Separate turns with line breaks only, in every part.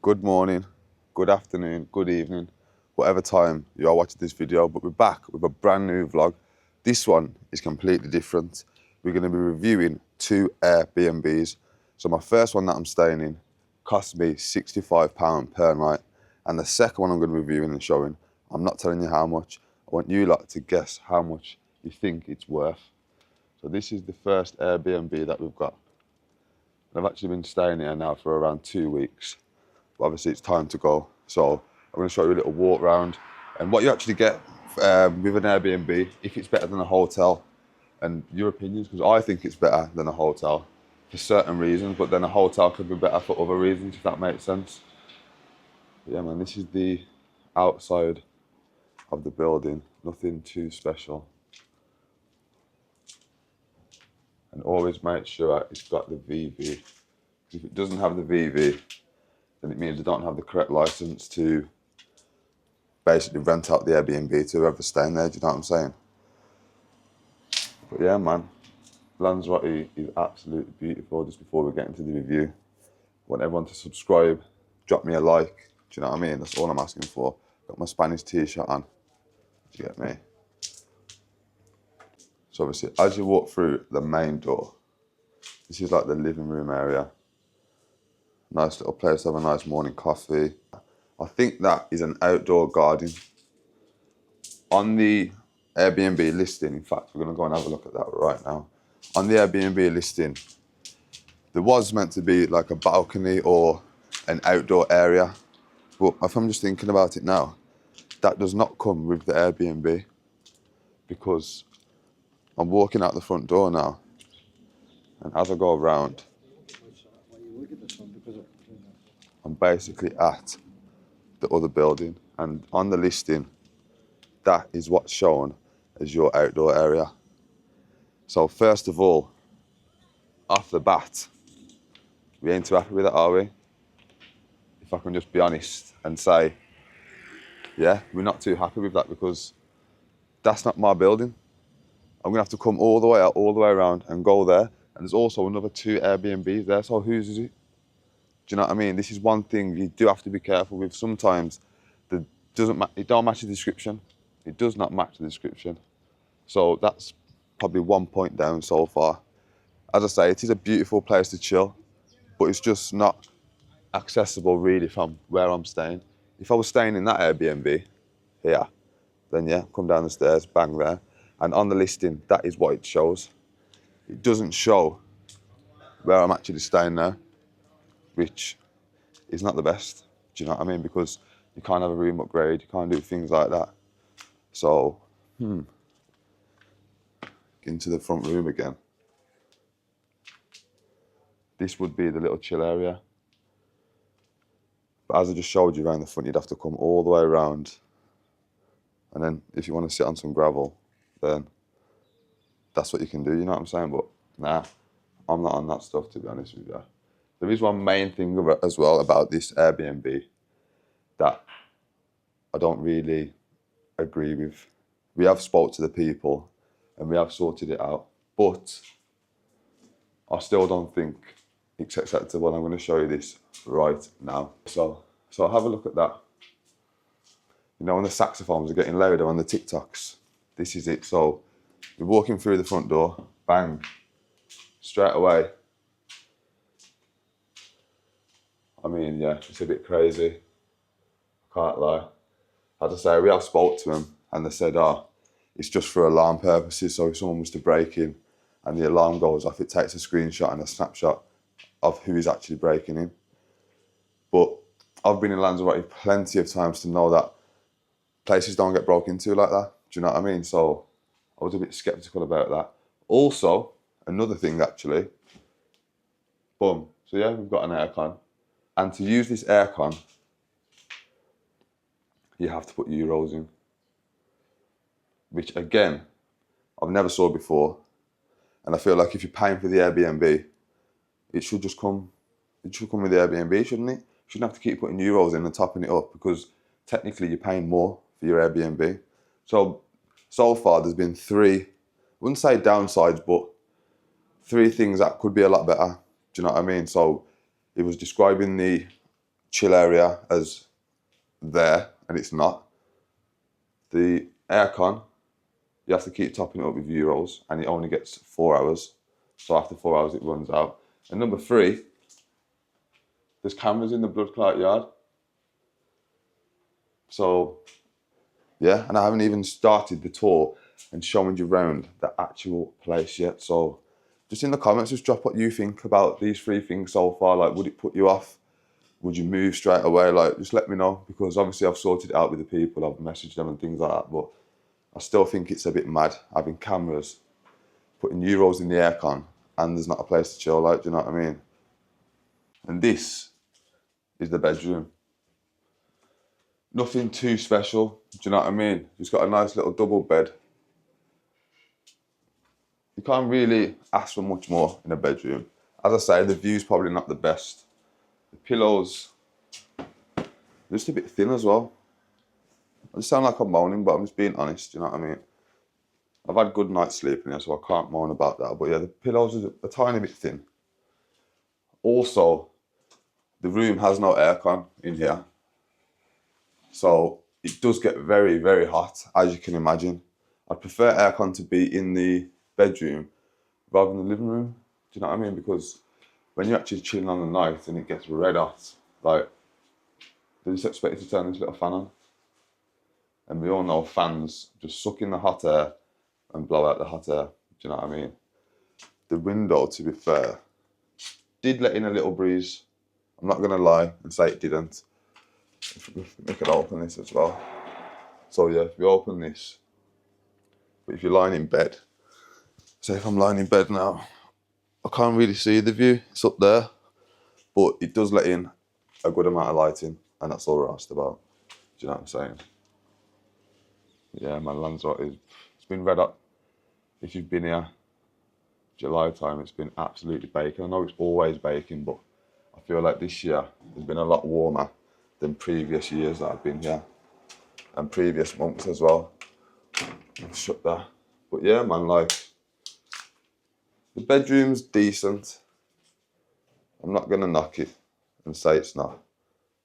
Good morning, good afternoon, good evening, whatever time you are watching this video, but we're back with a brand new vlog. This one is completely different. We're going to be reviewing two Airbnbs. So my first one that I'm staying in cost me £65 per night, and the second one I'm going to be reviewing and showing, I'm not telling you how much. I want you lot to guess how much you think it's worth. So this is the first Airbnb that we've got. I've actually been staying here now for around 2 weeks. But obviously it's time to go. So I'm going to show you a little walk around and what you actually get with an Airbnb, if it's better than a hotel, and your opinions, because I think it's better than a hotel for certain reasons, but then a hotel could be better for other reasons, if that makes sense. But yeah, man, this is the outside of the building. Nothing too special. And always make sure it's got the VV. If it doesn't have the VV, then it means they don't have the correct license to basically rent out the Airbnb to whoever's staying there. Do you know what I'm saying? But yeah, man, Lanzarote is absolutely beautiful. Just before we get into the review, I want everyone to subscribe, drop me a like. Do you know what I mean? That's all I'm asking for. Got my Spanish t-shirt on. Do you get me? So obviously, as you walk through the main door, this is like the living room area. Nice little place to have a nice morning coffee. I think that is an outdoor garden. On the Airbnb listing, in fact, we're going to go and have a look at that right now. On the Airbnb listing, there was meant to be like a balcony or an outdoor area. But if I'm just thinking about it now, that does not come with the Airbnb, because I'm walking out the front door now, and as I go around, I'm basically at the other building, and on the listing, that is what's shown as your outdoor area. So first of all, off the bat, we ain't too happy with it, are we? If I can just be honest and say, yeah, we're not too happy with that, because that's not my building. I'm gonna have to come all the way out, all the way around and go there. And there's also another 2 Airbnbs there, so whose is it? Do you know what I mean? This is one thing you do have to be careful with. Sometimes it don't match the description. It does not match the description. So that's probably 1 point down so far. As I say, it is a beautiful place to chill, but it's just not accessible really from where I'm staying. If I was staying in that Airbnb here, then yeah, come down the stairs, bang there. And on the listing, that is what it shows. It doesn't show where I'm actually staying there, which is not the best. Do you know what I mean? Because you can't have a room upgrade, you can't do things like that. So, into the front room again. This would be the little chill area. But as I just showed you around the front, you'd have to come all the way around. And then if you want to sit on some gravel, then that's what you can do, you know what I'm saying? But nah, I'm not on that stuff, to be honest with you. There is one main thing as well about this Airbnb that I don't really agree with. We have spoke to the people and we have sorted it out, but I still don't think it's acceptable. I'm going to show you this right now. So have a look at that. You know, when the saxophones are getting louder on the TikToks, this is it. So you're walking through the front door, bang, straight away. I mean, yeah, it's a bit crazy. Can't lie. As I say, we have spoke to them and they said, it's just for alarm purposes. So if someone was to break in and the alarm goes off, it takes a screenshot and a snapshot of who is actually breaking in. But I've been in Lanzarote plenty of times to know that places don't get broken into like that. Do you know what I mean? So I was a bit skeptical about that. Also, another thing actually, boom. So yeah, we've got an aircon. And to use this aircon, you have to put euros in. Which again, I've never saw before. And I feel like if you're paying for the Airbnb, it should just come, it should come with the Airbnb, shouldn't it? You shouldn't have to keep putting euros in and topping it up, because technically you're paying more for your Airbnb. So far there's been 3, I wouldn't say downsides, but 3 things that could be a lot better. Do you know what I mean? So it was describing the chill area as there, and it's not. The aircon, you have to keep topping it up with euros, and it only gets 4 hours. So after 4 hours, it runs out. And number 3, there's cameras in the blood clot yard. So, yeah, and I haven't even started the tour and showing you around the actual place yet. So, just in the comments, just drop what you think about these 3 things so far. Like, would it put you off? Would you move straight away? Like, just let me know, because obviously I've sorted it out with the people, I've messaged them and things like that, but I still think it's a bit mad having cameras, putting euros in the aircon, and there's not a place to chill, like, do you know what I mean? And this is the bedroom. Nothing too special, do you know what I mean? It's got a nice little double bed. You can't really ask for much more in a bedroom. As I say, the view's probably not the best. The pillows, just a bit thin as well. I just sound like I'm moaning, but I'm just being honest, you know what I mean? I've had good night's sleep in here, so I can't moan about that. But yeah, the pillows are a tiny bit thin. Also, the room has no aircon in here. So it does get very, very hot, as you can imagine. I'd prefer aircon to be in the bedroom rather than the living room. Do you know what I mean? Because when you're actually chilling on the night and it gets red hot, like, they just expect you to turn this little fan on. And we all know fans just suck in the hot air and blow out the hot air. Do you know what I mean? The window, to be fair, did let in a little breeze. I'm not going to lie and say it didn't. We can open this as well. So yeah, if you open this, but if you're lying in bed, say if I'm lying in bed now, I can't really see the view, it's up there, but it does let in a good amount of lighting, and that's all we're asked about. Do you know what I'm saying? Yeah, man, Lanzarote it's been red hot. If you've been here July time, it's been absolutely baking. I know it's always baking, but I feel like this year has been a lot warmer than previous years that I've been here, and previous months as well. I'll shut that. But yeah, man, like, the bedroom's decent. I'm not gonna knock it and say it's not,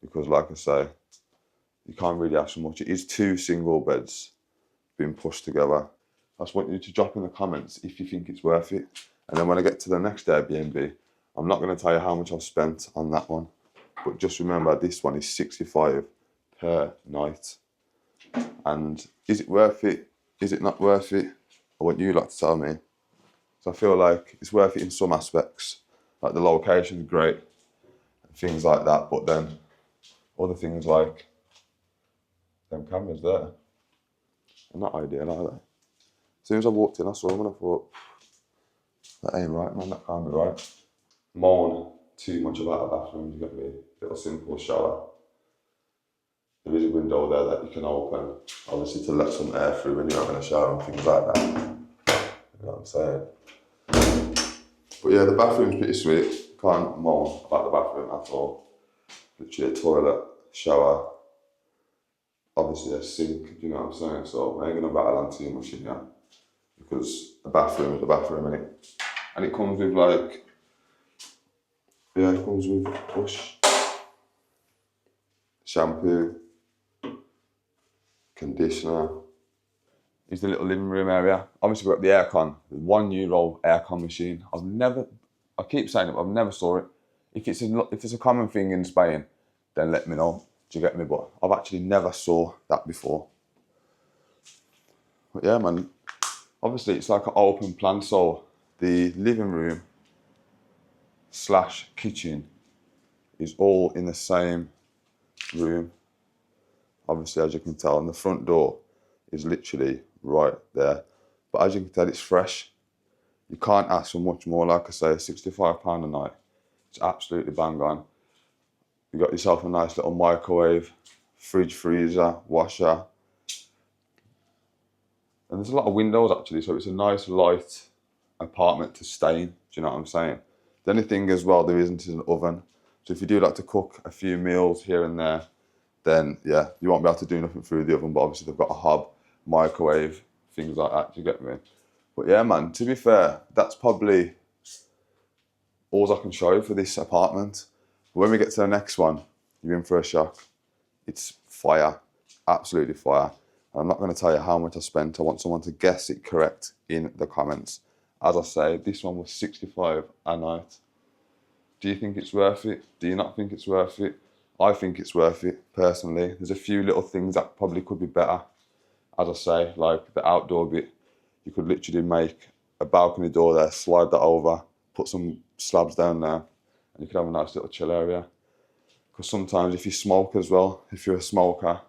because like I say, you can't really ask for much. It is 2 single beds being pushed together. I just want you to drop in the comments if you think it's worth it. And then when I get to the next Airbnb, I'm not going to tell you how much I've spent on that one. But just remember, this one is 65 per night. And is it worth it? Is it not worth it? I want you lot to tell me. So I feel like it's worth it in some aspects. Like the location's great, and things like that. But then other things like them cameras there, they're not ideal, are they? As soon as I walked in, I saw them and I thought, that ain't right, man, that can't be right. Moan too much about a bathroom, you get me? Little simple shower. There is a window there that you can open, obviously to let some air through when you're having a shower and things like that. You know what I'm saying? But yeah, the bathroom's pretty sweet. Can't moan about the bathroom at all. Literally a toilet, shower, obviously a sink, you know what I'm saying? So I ain't gonna rattle on too much in here, because the bathroom is the bathroom, innit? And it comes with like, yeah, it comes with brush, shampoo, conditioner. Here's the little living room area. Obviously we've got the aircon, the €1 aircon machine. I keep saying it, but I've never saw it. If it's a common thing in Spain, then let me know. Do you get me? But I've actually never saw that before. But yeah, man, obviously it's like an open plan, so the living room / kitchen is all in the same room. Obviously, as you can tell, and the front door is literally right there. But as you can tell, it's fresh. You can't ask for much more. Like I say, £65 a night. It's absolutely bang on. You got yourself a nice little microwave, fridge, freezer, washer. And there's a lot of windows actually, so it's a nice light apartment to stay in. Do you know what I'm saying? The only thing as well there isn't is an oven. So if you do like to cook a few meals here and there, then yeah, you won't be able to do nothing through the oven, but obviously they've got a hob, microwave, things like that, do you get me? But yeah, man, to be fair, that's probably all I can show you for this apartment. But when we get to the next one, you're in for a shock. It's fire, absolutely fire. And I'm not going to tell you how much I spent. I want someone to guess it correct in the comments. As I say, this one was 65 a night. Do you think it's worth it? Do you not think it's worth it? I think it's worth it, personally. There's a few little things that probably could be better. As I say, like the outdoor bit, you could literally make a balcony door there, slide that over, put some slabs down there, and you could have a nice little chill area. Because sometimes if you smoke as well, if you're a smoker,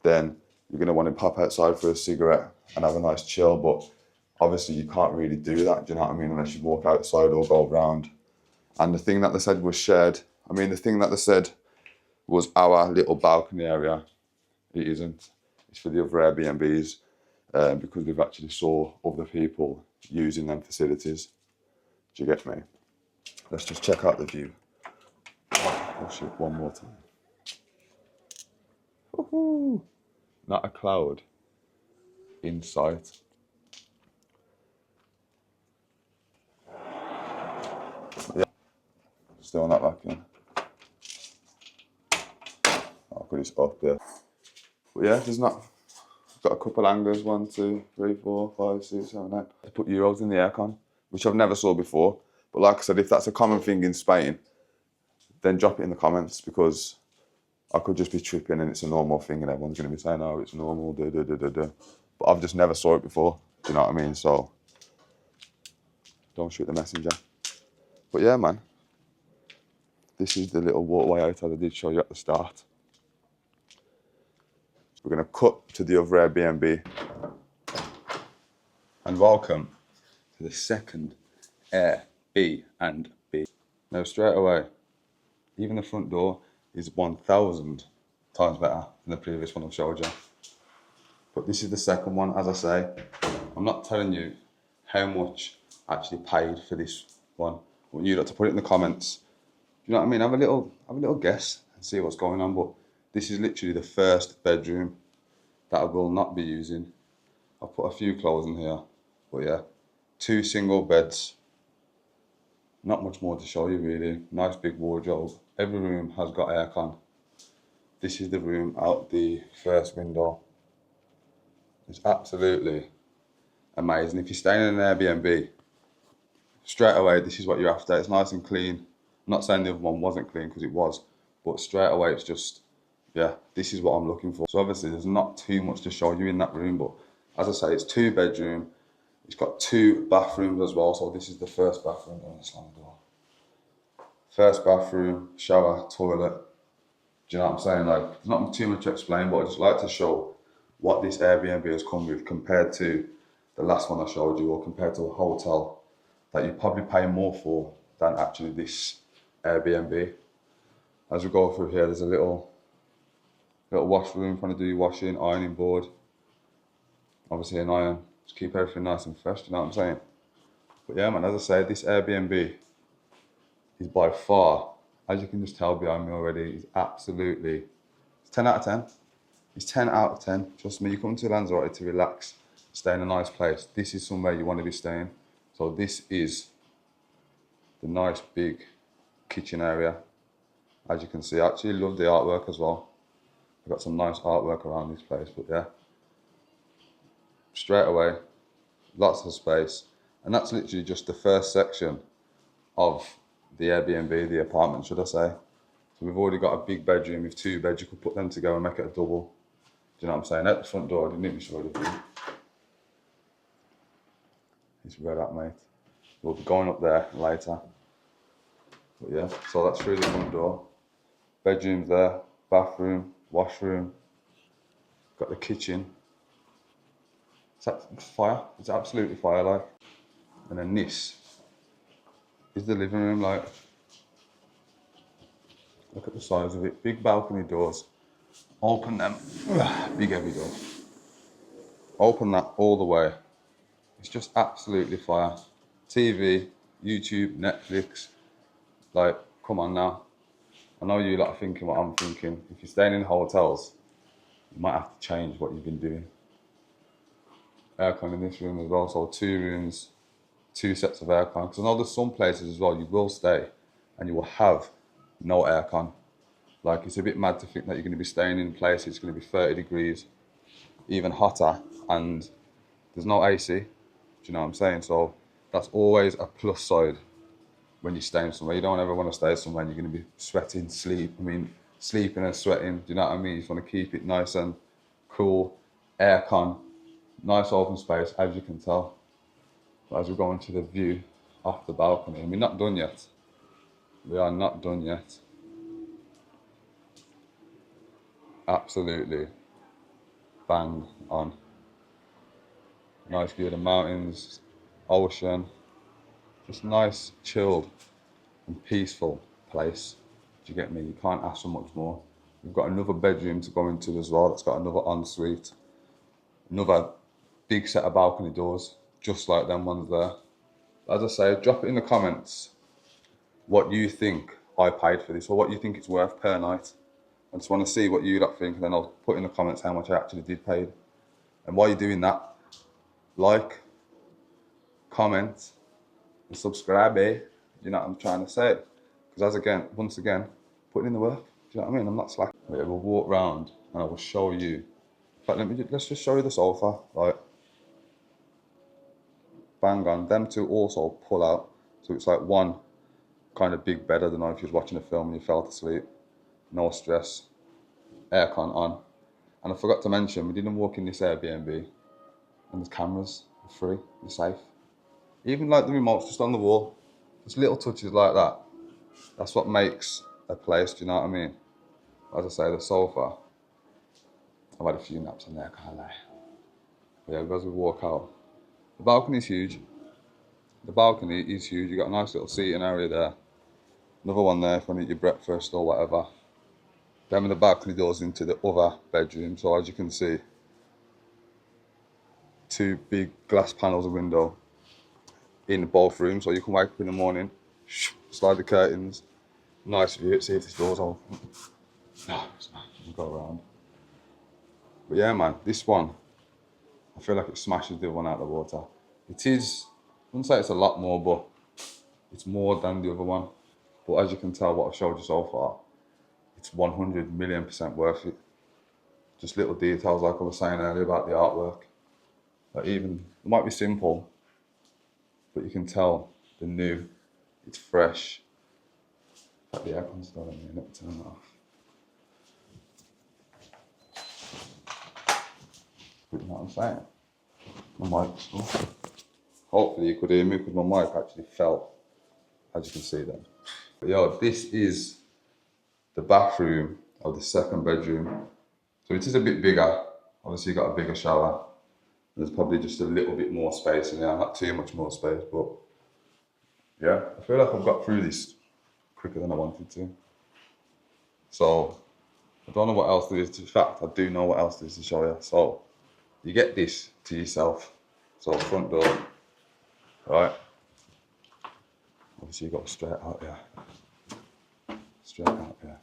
then you're going to want to pop outside for a cigarette and have a nice chill. But obviously you can't really do that, do you know what I mean, unless you walk outside or go around. And the thing that they said was shared. I mean, the thing that they said was our little balcony area. It isn't. It's for the other Airbnbs because we've actually saw other people using them facilities. Do you get me? Let's just check out the view. I'll shoot one more time. Woohoo! Not a cloud in sight. Yeah, still not working. Oh, good, it's up there. But yeah, there's not. Got a couple angles, 1, 2, 3, 4, 5, 6, 7, 8. I put Euros in the aircon, which I've never saw before. But like I said, if that's a common thing in Spain, then drop it in the comments, because I could just be tripping and it's a normal thing and everyone's going to be saying, oh, it's normal, But I've just never saw it before, do you know what I mean? So don't shoot the messenger. But yeah, man, this is the little walkway out that I did show you at the start. We're going to cut to the other Airbnb. And welcome to the second Airbnb. Now straight away, even the front door is 1,000 times better than the previous one I've showed you. But this is the second one. As I say, I'm not telling you how much I actually paid for this one. I want you to put it in the comments. You know what I mean? Have a little guess and see what's going on. But this is literally the first bedroom that I will not be using. I'll put a few clothes in here. But yeah, 2 single beds. Not much more to show you really. Nice big wardrobe. Every room has got aircon. This is the room out the first window. It's absolutely amazing. If you're staying in an Airbnb, straight away this is what you're after. It's nice and clean. I'm not saying the other one wasn't clean, because it was, but straight away it's just, yeah, this is what I'm looking for. So obviously there's not too much to show you in that room, but as I say, it's 2 bedroom. It's got 2 bathrooms as well. So this is the first bathroom. Oh, slam the door. First bathroom, shower, toilet. Do you know what I'm saying? Like, there's not too much to explain, but I just like to show what this Airbnb has come with compared to the last one I showed you, or compared to a hotel that you probably pay more for than actually this Airbnb. As we go through here, there's a little washroom, trying to do your washing, ironing board. Obviously an iron, just keep everything nice and fresh, you know what I'm saying? But yeah, man, as I say, this Airbnb is by far, as you can just tell behind me already, is absolutely, it's 10 out of 10. It's 10 out of 10. Trust me, you come to Lanzarote to relax, stay in a nice place. This is somewhere you want to be staying. So this is the nice big kitchen area. As you can see, I actually love the artwork as well. I've got some nice artwork around this place, but yeah. Straight away, lots of space. And that's literally just the first section of the Airbnb, the apartment, should I say. So we've already got a big bedroom with 2 beds. You could put them together and make it a double. Do you know what I'm saying? At the front door, I didn't even show the view. It's red up, mate. We'll be going up there later. But yeah, so that's through the front door. Bedrooms there, bathroom, washroom. Got the kitchen. It's fire. It's absolutely fire, like. And then this is the living room, like. Look at the size of it. Big balcony doors. Open them. Big heavy door. Open that all the way. It's just absolutely fire. TV, YouTube, Netflix. Like, come on now. I know you lot are thinking what I'm thinking. If you're staying in hotels, you might have to change what you've been doing. Aircon in this room as well. So 2 rooms, 2 sets of aircon. Because I know there's some places as well you will stay and you will have no aircon. Like, it's a bit mad to think that you're going to be staying in a place it's going to be 30 degrees, even hotter, and there's no AC. Do you know what I'm saying? So that's always a plus side when you're staying somewhere. You don't ever want to stay somewhere and you're going to be sweating, sleeping and sweating. Do you know what I mean? You just want to keep it nice and cool, aircon, nice open space, as you can tell. But as we go into the view off the balcony, and we're not done yet. We are not done yet. Absolutely bang on. Nice view of the mountains, ocean, just nice, chilled and peaceful place. Do you get me? You can't ask for much more. We've got another bedroom to go into as well. That's got another ensuite, another big set of balcony doors, just like them ones there. As I say, drop it in the comments what you think I paid for this, or what you think it's worth per night. I just want to see what you lot think, and then I'll put in the comments how much I actually did pay. And while you're doing that, like, comment, and subscribe, eh? You know what I'm trying to say? Because once again, putting in the work. Do you know what I mean? I'm not slacking. We'll walk round and I will show you. In fact, let's just show you the sofa. Like, bang on. Them two also pull out, so it's like one kind of big bed. I don't know if you was watching a film and you fell asleep. No stress. Aircon on. And I forgot to mention, we didn't walk in this Airbnb, and there's cameras for free. You're safe. Even like the remote's just on the wall. Just little touches like that. That's what makes a place, do you know what I mean? As I say, the sofa, I've had a few naps on there, can't lie. But yeah, as we walk out, the balcony's huge. The balcony is huge. You got a nice little seating area there. Another one there if you want to eat your breakfast or whatever. Then the balcony doors into the other bedroom. So as you can see, two big glass panels of window in both rooms. So you can wake up in the morning, slide the curtains, nice view, see if this door's open. No, it's not. You can go around. But yeah, man, this one, I feel like it smashes the other one out of the water. It is, I wouldn't say it's a lot more, but it's more than the other one. But as you can tell, what I've showed you so far, it's 100,000,000% worth it. Just little details like I was saying earlier about the artwork. Like, even, it might be simple, but you can tell the new, it's fresh. Like the aircon's still in here, let me turn that off. But you know what I'm saying? My mic's off. Hopefully you could hear me because my mic actually fell, as you can see then. But yo, this is the bathroom of the second bedroom. So it is a bit bigger. Obviously you got a bigger shower. There's probably just a little bit more space in there, not too much more space, but yeah, I feel like I've got through this quicker than I wanted to. So I don't know what else there is. In fact, I do know what else there is to show you. So you get this to yourself. So front door, right? Obviously you go straight out here. Straight out here.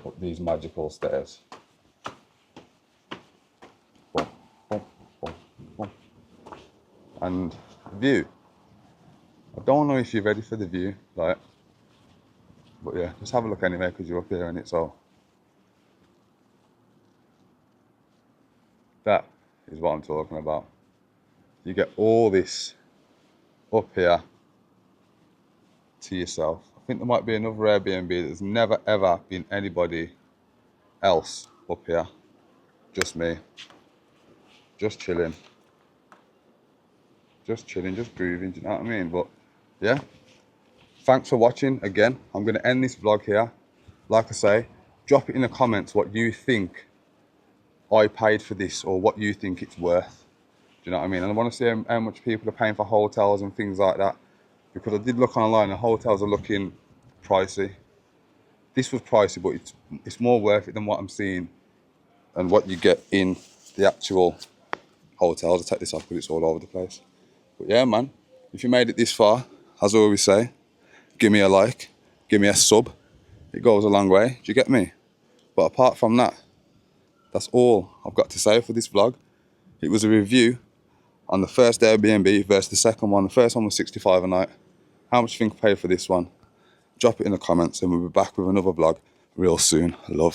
Up these magical stairs. Boom, boom, boom, boom. And view. I don't know if you're ready for the view, like, but yeah, just have a look anyway because you're up here and it's all. That is what I'm talking about. You get all this up here to yourself. I think there might be another Airbnb. There's never ever been anybody else up here. Just me. Just chilling. Just chilling, just grooving, do you know what I mean? But yeah, thanks for watching again. I'm going to end this vlog here. Like I say, drop it in the comments what you think I paid for this or what you think it's worth. Do you know what I mean? And I want to see how much people are paying for hotels and things like that. Because I did look online, the hotels are looking pricey. This was pricey, but it's more worth it than what I'm seeing and what you get in the actual hotels. I'll take this off because it's all over the place. But yeah, man, if you made it this far, as I always say, give me a like, give me a sub. It goes a long way, do you get me? But apart from that, that's all I've got to say for this vlog. It was a review on the first Airbnb versus the second one. The first one was 65 a night. How much do you think I paid for this one? Drop it in the comments and we'll be back with another vlog real soon. Love.